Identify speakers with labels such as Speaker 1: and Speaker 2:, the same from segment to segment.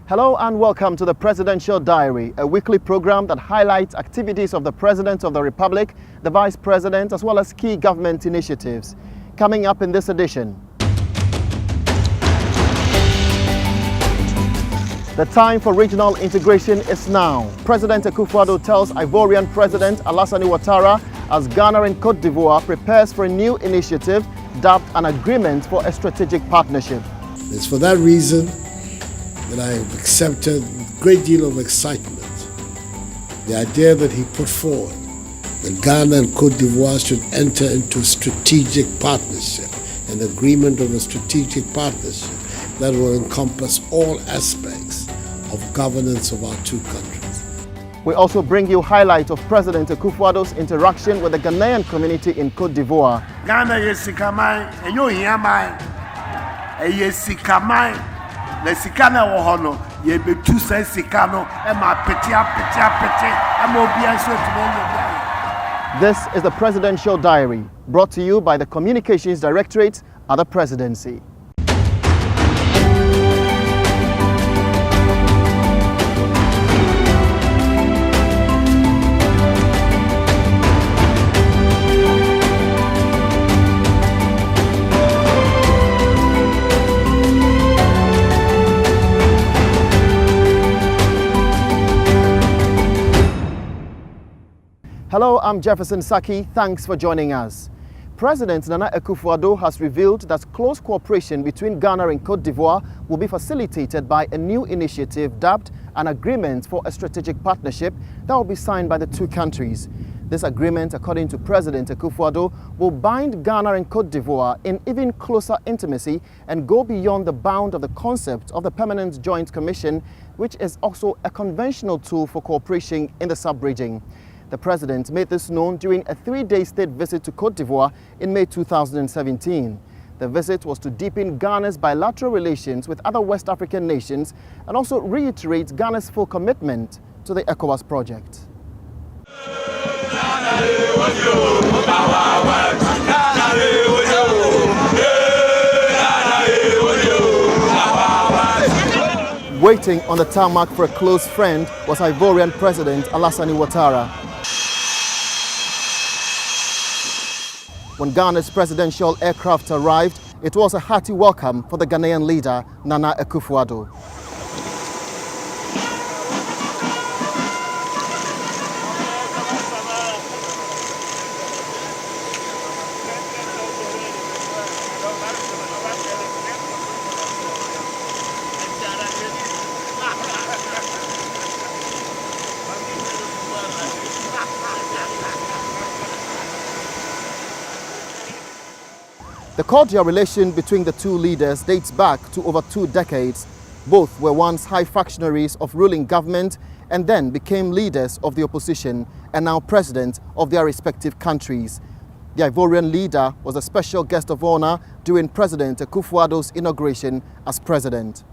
Speaker 1: Hello and welcome to the Presidential Diary, a weekly program that highlights activities of the President of the Republic, the Vice President, as well as key government initiatives. Coming up in this edition, the time for regional integration is now. President Akufo-Addo tells Ivorian President Alassane Ouattara as Ghana and Cote d'Ivoire prepares for a new initiative dubbed an agreement for a strategic partnership.
Speaker 2: It's for that reason that I have accepted with a great deal of excitement the idea that he put forward that Ghana and Cote d'Ivoire should enter into a strategic partnership, an agreement of a strategic partnership that will encompass all aspects of governance of our two countries.
Speaker 1: We also bring you highlights of President Akufo-Addo's interaction with the Ghanaian community in Cote d'Ivoire.
Speaker 3: Ghana yesikamai, enyo hiyamai, yesikamai. The sikana wohono ye betu se sikano e ma peti e mo bia so to.
Speaker 1: This is the Presidential Diary, brought to you by the Communications Directorate at the Presidency. Hello, I'm Jefferson Saki. Thanks for joining us. President Nana Akufo-Addo has revealed that close cooperation between Ghana and Cote d'Ivoire will be facilitated by a new initiative dubbed an agreement for a strategic partnership that will be signed by the two countries. This agreement, according to President Akufo-Addo, will bind Ghana and Cote d'Ivoire in even closer intimacy and go beyond the bound of the concept of the Permanent Joint Commission, which is also a conventional tool for cooperation in the sub-region. The President made this known during a 3-day state visit to Cote d'Ivoire in May 2017. The visit was to deepen Ghana's bilateral relations with other West African nations and also reiterate Ghana's full commitment to the ECOWAS project. Waiting on the tarmac for a close friend was Ivorian President Alassane Ouattara. When Ghana's presidential aircraft arrived, it was a hearty welcome for the Ghanaian leader, Nana Akufo-Addo. The cordial relation between the two leaders dates back to over 2 decades. Both were once high functionaries of ruling government and then became leaders of the opposition and now president of their respective countries. The Ivorian leader was a special guest of honor during President Akufo-Addo's inauguration as president.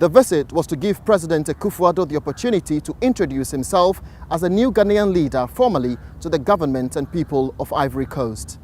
Speaker 1: The visit was to give President Akufo-Addo the opportunity to introduce himself as a new Ghanaian leader formally to the government and people of Ivory Coast.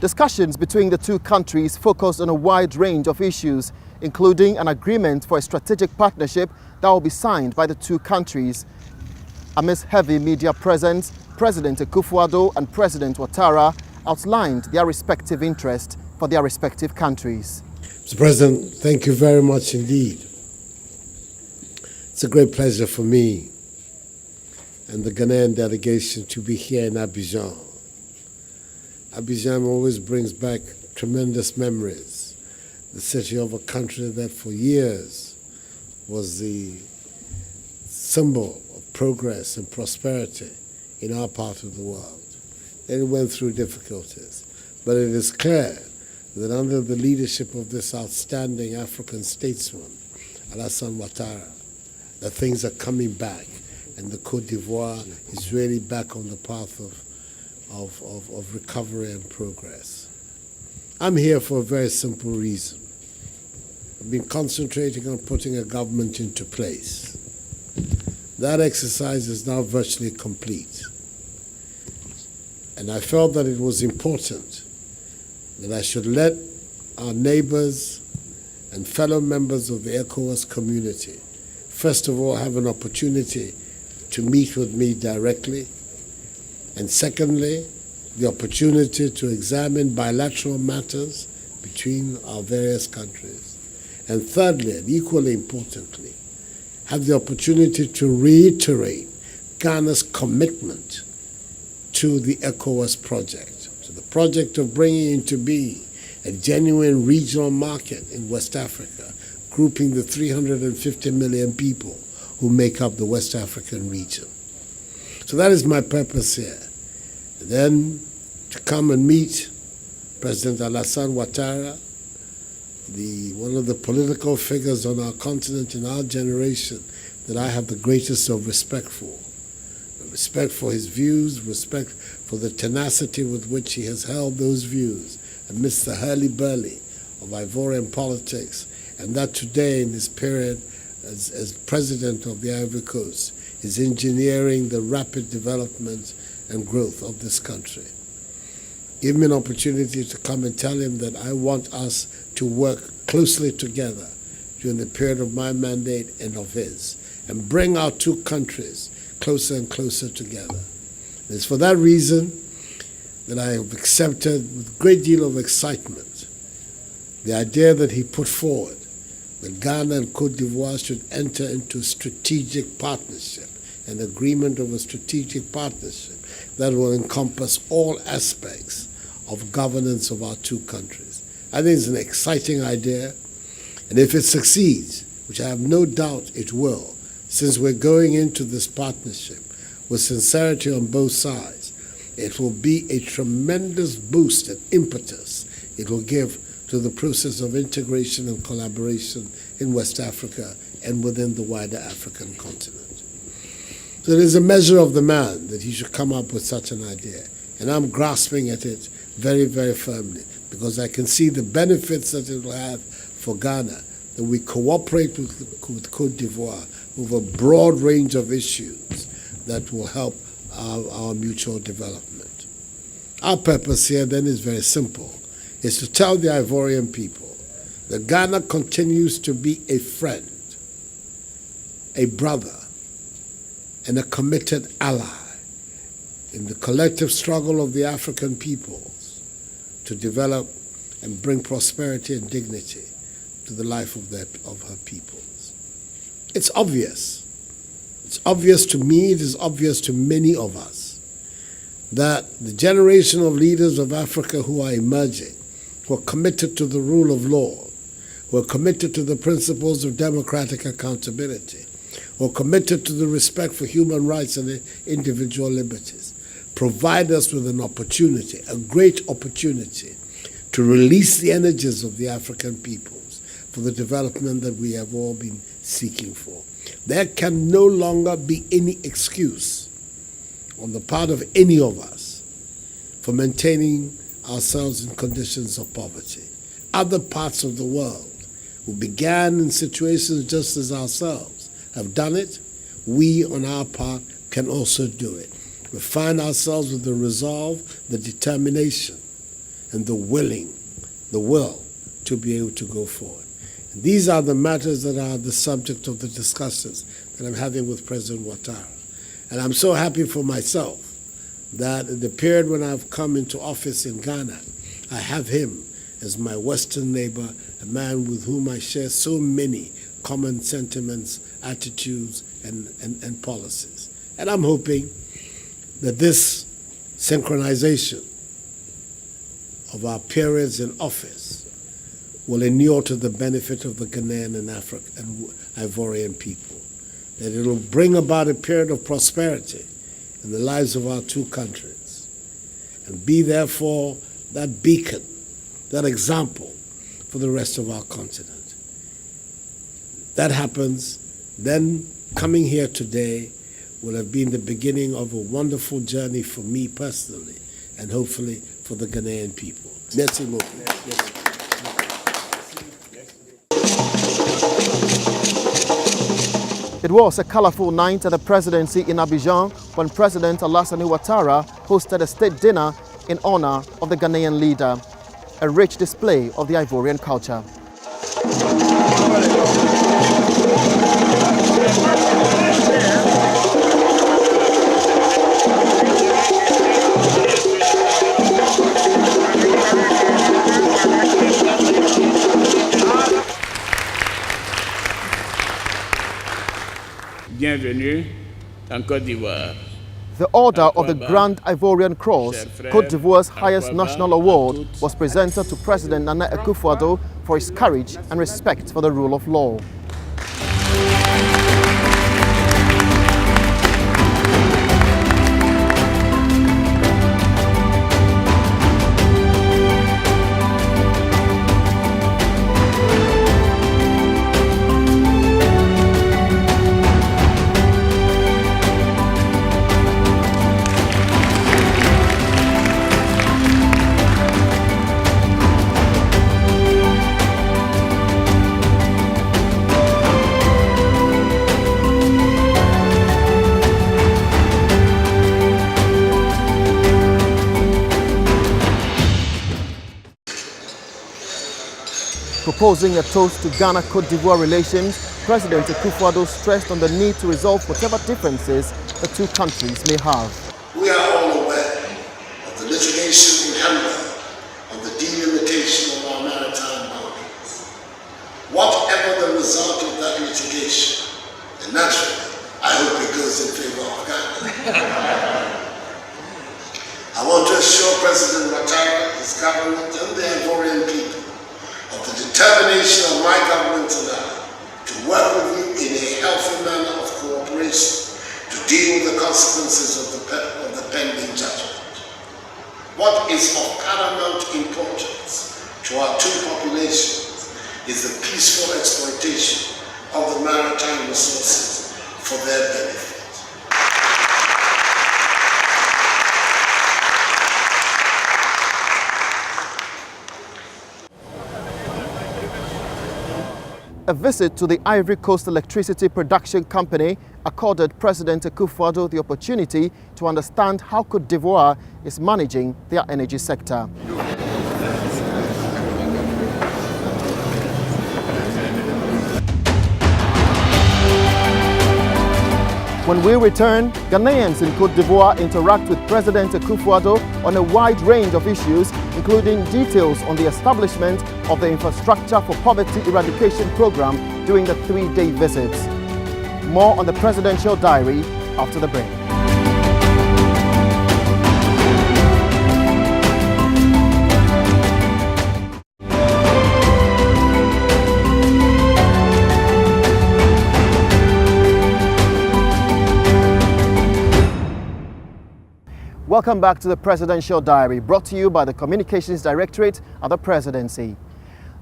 Speaker 1: Discussions between the two countries focused on a wide range of issues, including an agreement for a strategic partnership that will be signed by the two countries. Amidst heavy media presence, President Akufo-Addo and President Ouattara outlined their respective interests for their respective countries.
Speaker 2: Mr. President, thank you very much indeed. It's a great pleasure for me and the Ghanaian delegation to be here in Abidjan. Abidjan always brings back tremendous memories. The city of a country that for years was the symbol of progress and prosperity in our part of the world. And it went through difficulties. But it is clear that under the leadership of this outstanding African statesman, Alassane Ouattara, that things are coming back and the Côte d'Ivoire is really back on the path of recovery and progress. I'm here for a very simple reason. I've been concentrating on putting a government into place. That exercise is now virtually complete. And I felt that it was important that I should let our neighbors and fellow members of the ECOWAS community, first of all, have an opportunity to meet with me directly, and secondly, the opportunity to examine bilateral matters between our various countries, and thirdly, and equally importantly, have the opportunity to reiterate Ghana's commitment to the ECOWAS project, to the project of bringing into being a genuine regional market in West Africa, grouping the 350 million people who make up the West African region. So that is my purpose here. And then to come and meet President Alassane Ouattara, one of the political figures on our continent in our generation that I have the greatest of respect for. Respect for his views, respect for the tenacity with which he has held those views amidst the hurly-burly of Ivorian politics, and that today in his period as president of the Ivory Coast is engineering the rapid development and growth of this country. Give me an opportunity to come and tell him that I want us to work closely together during the period of my mandate and of his, and bring our two countries closer and closer together. And it's for that reason that I have accepted with a great deal of excitement the idea that he put forward that Ghana and Côte d'Ivoire should enter into a strategic partnership, an agreement of a strategic partnership that will encompass all aspects of governance of our two countries. I think it's an exciting idea, and if it succeeds, which I have no doubt it will, since we're going into this partnership with sincerity on both sides, it will be a tremendous boost and impetus it will give to the process of integration and collaboration in West Africa and within the wider African continent. So it is a measure of the man that he should come up with such an idea. And I'm grasping at it very, very firmly, because I can see the benefits that it will have for Ghana, that we cooperate with Côte d'Ivoire over a broad range of issues that will help our mutual development. Our purpose here then is very simple, is to tell the Ivorian people that Ghana continues to be a friend, a brother, and a committed ally in the collective struggle of the African peoples to develop and bring prosperity and dignity to the life of her peoples. It's obvious. It's obvious to me, it is obvious to many of us, that the generation of leaders of Africa who are emerging, who are committed to the rule of law, who are committed to the principles of democratic accountability, who are committed to the respect for human rights and individual liberties, provide us with an opportunity, a great opportunity, to release the energies of the African peoples for the development that we have all been seeking for. There can no longer be any excuse on the part of any of us for maintaining ourselves in conditions of poverty. Other parts of the world who began in situations just as ourselves have done it. We, on our part, can also do it. We find ourselves with the resolve, the determination, and the will to be able to go forward. And these are the matters that are the subject of the discussions that I'm having with President Ouattara. And I'm so happy for myself that in the period when I've come into office in Ghana, I have him as my Western neighbor, a man with whom I share so many common sentiments, attitudes, and policies. And I'm hoping that this synchronization of our periods in office will inure to the benefit of the Ghanaian and Ivorian people, that it will bring about a period of prosperity in the lives of our two countries, and be therefore that beacon, that example for the rest of our continent. That happens, then coming here today will have been the beginning of a wonderful journey for me personally, and hopefully for the Ghanaian people. Merci beaucoup.
Speaker 1: It was a colorful night at the presidency in Abidjan when President Alassane Ouattara hosted a state dinner in honor of the Ghanaian leader, a rich display of the Ivorian culture.
Speaker 4: Bienvenue en Côte d'Ivoire.
Speaker 1: The Order of the Grand Ivorian Cross, Côte d'Ivoire's highest national award, was presented to President Nana Akufo-Addo for his courage and respect for the rule of law. Proposing a toast to Ghana-Côte d'Ivoire relations, President Akufo-Addo stressed on the need to resolve whatever differences the two countries may have.
Speaker 2: We are all aware of the litigation in Hamburg on the delimitation of our maritime boundaries. Whatever the result of that litigation, and naturally, I hope it goes in favor of Ghana. I want to assure President Ouattara, his government, and the Ivorian people of the determination of my government and I to work with you in a healthy manner of cooperation to deal with the consequences of the pending judgment. What is of paramount importance to our two populations is the peaceful exploitation of the maritime resources for their benefit.
Speaker 1: A visit to the Ivory Coast Electricity Production Company accorded President Akufo-Addo the opportunity to understand how Côte d'Ivoire is managing their energy sector. When we return, Ghanaians in Côte d'Ivoire interact with President Akufo-Addo on a wide range of issues, including details on the establishment of the Infrastructure for Poverty Eradication program during the 3-day visits. More on the Presidential Diary after the break. Welcome back to the Presidential Diary, brought to you by the Communications Directorate at the Presidency.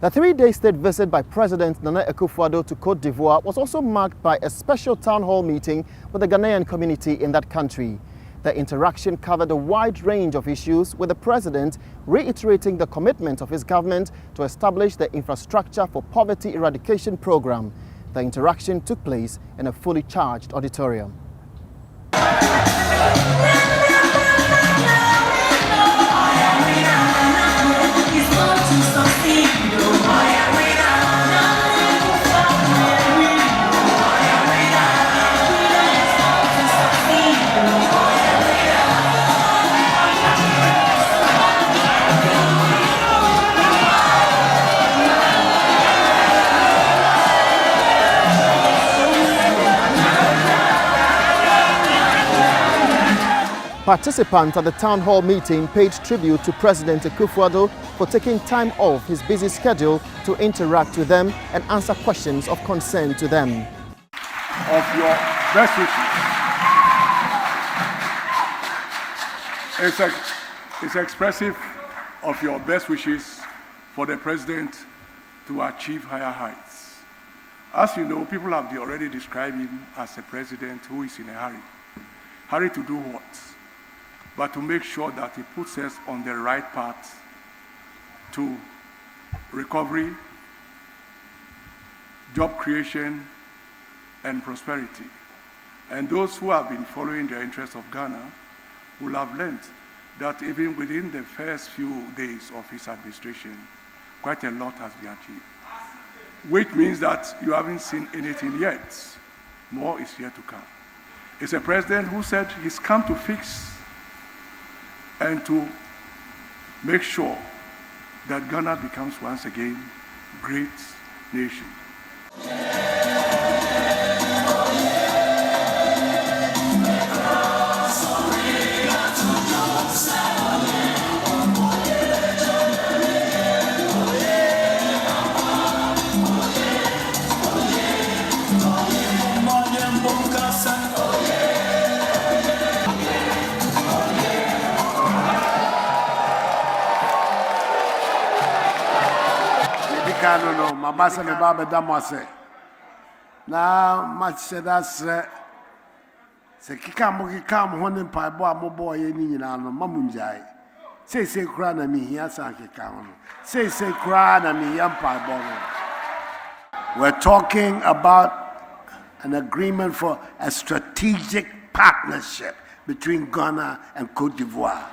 Speaker 1: The 3-day state visit by President Nana Akufo-Addo to Côte d'Ivoire was also marked by a special town hall meeting with the Ghanaian community in that country. The interaction covered a wide range of issues, with the President reiterating the commitment of his government to establish the Infrastructure for Poverty Eradication program. The interaction took place in a fully charged auditorium. Participants at the town hall meeting paid tribute to President akufo-addo for taking time off his busy schedule to interact with them and answer questions of concern to them.
Speaker 3: Of your best wishes. It's expressive of your best wishes for the president to achieve higher heights. As you know, people have already described him as a president who is in a hurry. Hurry to do what? But to make sure that he puts us on the right path to recovery, job creation, and prosperity. And those who have been following the interests of Ghana will have learned that even within the first few days of his administration, quite a lot has been achieved. Which means that you haven't seen anything yet. More is yet to come. It's a president who said he's come to fix and to make sure that Ghana becomes once again a great nation. No, my master, my baba, damase. Na much said that's say kikam honin pie boy, mo boy, any mamunjai. Say, cry na me here, Sankikam. Say, cry na me, pie boy. We're talking about an agreement for a strategic partnership between Ghana and Côte d'Ivoire.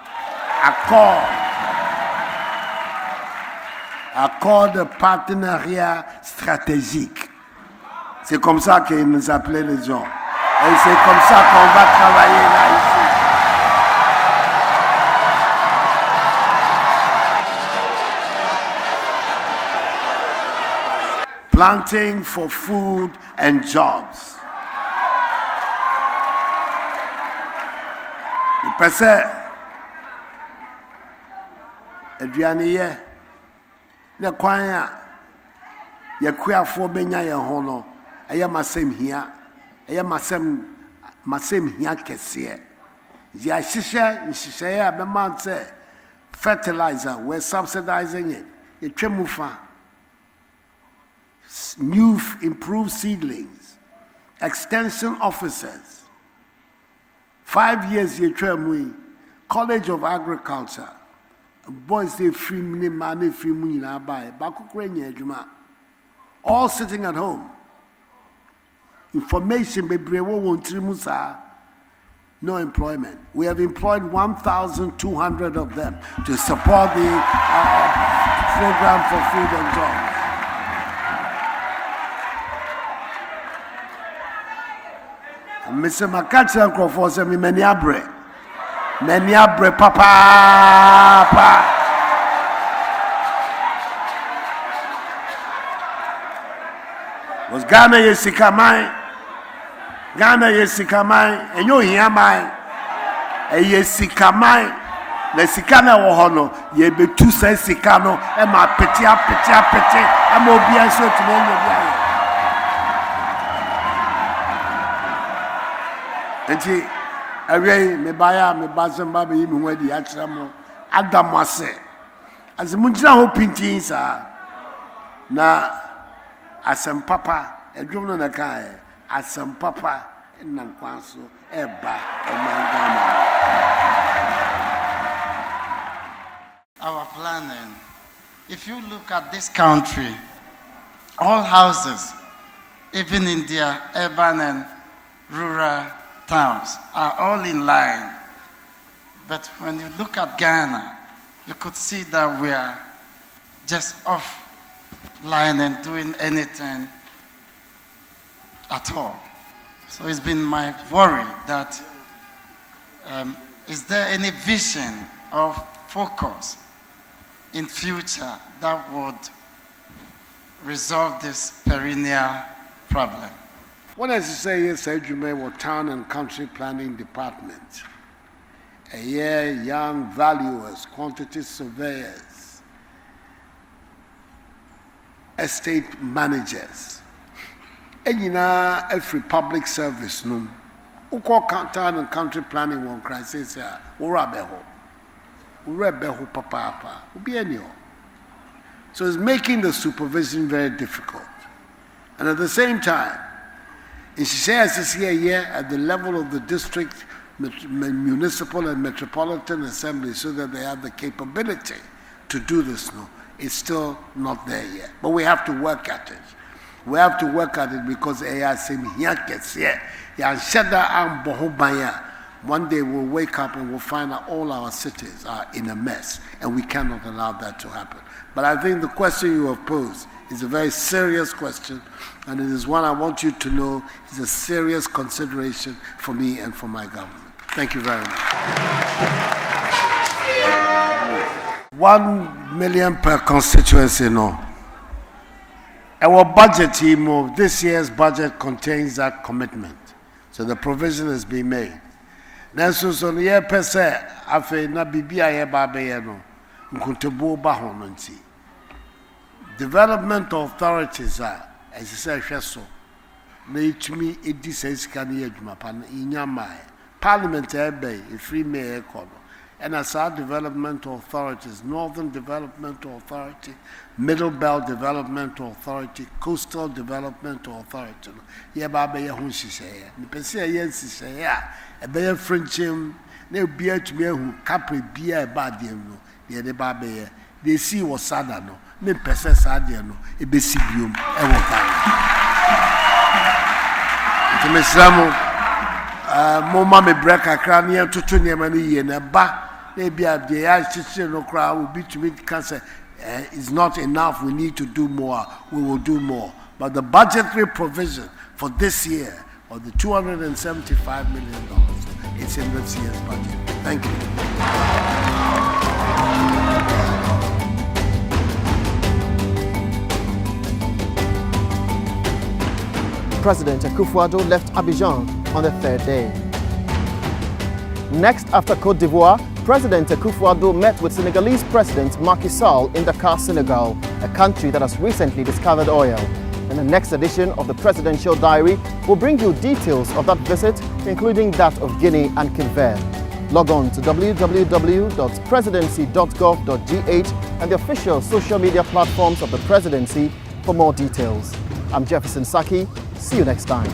Speaker 3: Accord de partenariat stratégique. C'est comme ça qu'ils nous appelaient les gens. Et c'est comme ça qu'on va travailler là ici. Planting for food and jobs. Le passé, Adrianier. The choir, ya queer for benya ya hono, I am a same here, I am a same here kessie. Ya shisha, the man say, fertilizer, we're subsidizing it. A tremufa, new improved seedlings, extension officers, 5 years ye tremwe, College of Agriculture. Boys they free money free money na buy all sitting at home. Information bebre won't no employment. We have employed 1,200 of them to support the program for food and jobs. Mr. Makacha Crawford said me Meniabre papa. Was Ghana yesikamai? And you hear my yesikamai. Le sikana wohono ye be 2 cents sikano e ma petia e mo bia so timo bia. Enti away me baya me bazem baba yi me wadi akira mo adam ase as munjina ho pintin sa na asem papa edwom no na kai asem papa na kwanso eba o mangana.
Speaker 5: Our planning, if you look at this country, all houses, even in their urban and rural towns, are all in line. But when you look at Ghana, you could see that we are just off line and doing anything at all. So it's been my worry that is there any vision of focus in future that would resolve this perennial problem?
Speaker 2: What does it say is Jume Town and Country Planning Department? young valuers, quantity surveyors, estate managers, every public service no. Town and country planning one crisis here. Papa. So it's making the supervision very difficult. And at the same time, it says this here at the level of the district, municipal and metropolitan assembly, so that they have the capability to do this now. It's still not there yet. But we have to work at it. We have to work at it because AI same here gets here. One day we'll wake up and we'll find that all our cities are in a mess, and we cannot allow that to happen. But I think the question you have posed is a very serious question, and it is one I want you to know is a serious consideration for me and for my government. Thank you very much. 1 million per constituency, no. Our budget team of this year's budget contains that commitment. So the provision is being made. Now, so the year per se, after na bibia no, nkuntebu ba hononti. Development authorities are, as I say, so. Na itumi edi sensikani adwuma pa na inyamai. Parliament ebe free mayor kono. And as our development authorities, Northern Development Authority, Middle Belt Development Authority, Coastal Development Authority, ye baba ye hun shisaya. Ni pese ye shisaya. Ebe ye Frenchim, ne biya tumi hu kapre biya e ba dem no. Ye de baba ye. They see was sada no. Me pese sada no. Ebe si biom e wo ka. Ntime Islamu moma me break akra ne tutu ne ma ne ye na ba. Maybe no crowd will be to meet cancer. It's not enough. We need to do more. We will do more. But the budgetary provision for this year, or the $275 million, it's in this year's budget. Thank you.
Speaker 1: President Akufo-Addo left Abidjan on the third day. Next, after Côte d'Ivoire, President Akufo-Addo met with Senegalese President Macky Sall in Dakar, Senegal, a country that has recently discovered oil. And the next edition of the Presidential Diary will bring you details of that visit, including that of Guinea and Cape Verde. Log on to www.presidency.gov.gh and the official social media platforms of the Presidency for more details. I'm Jefferson Saki. See you next time.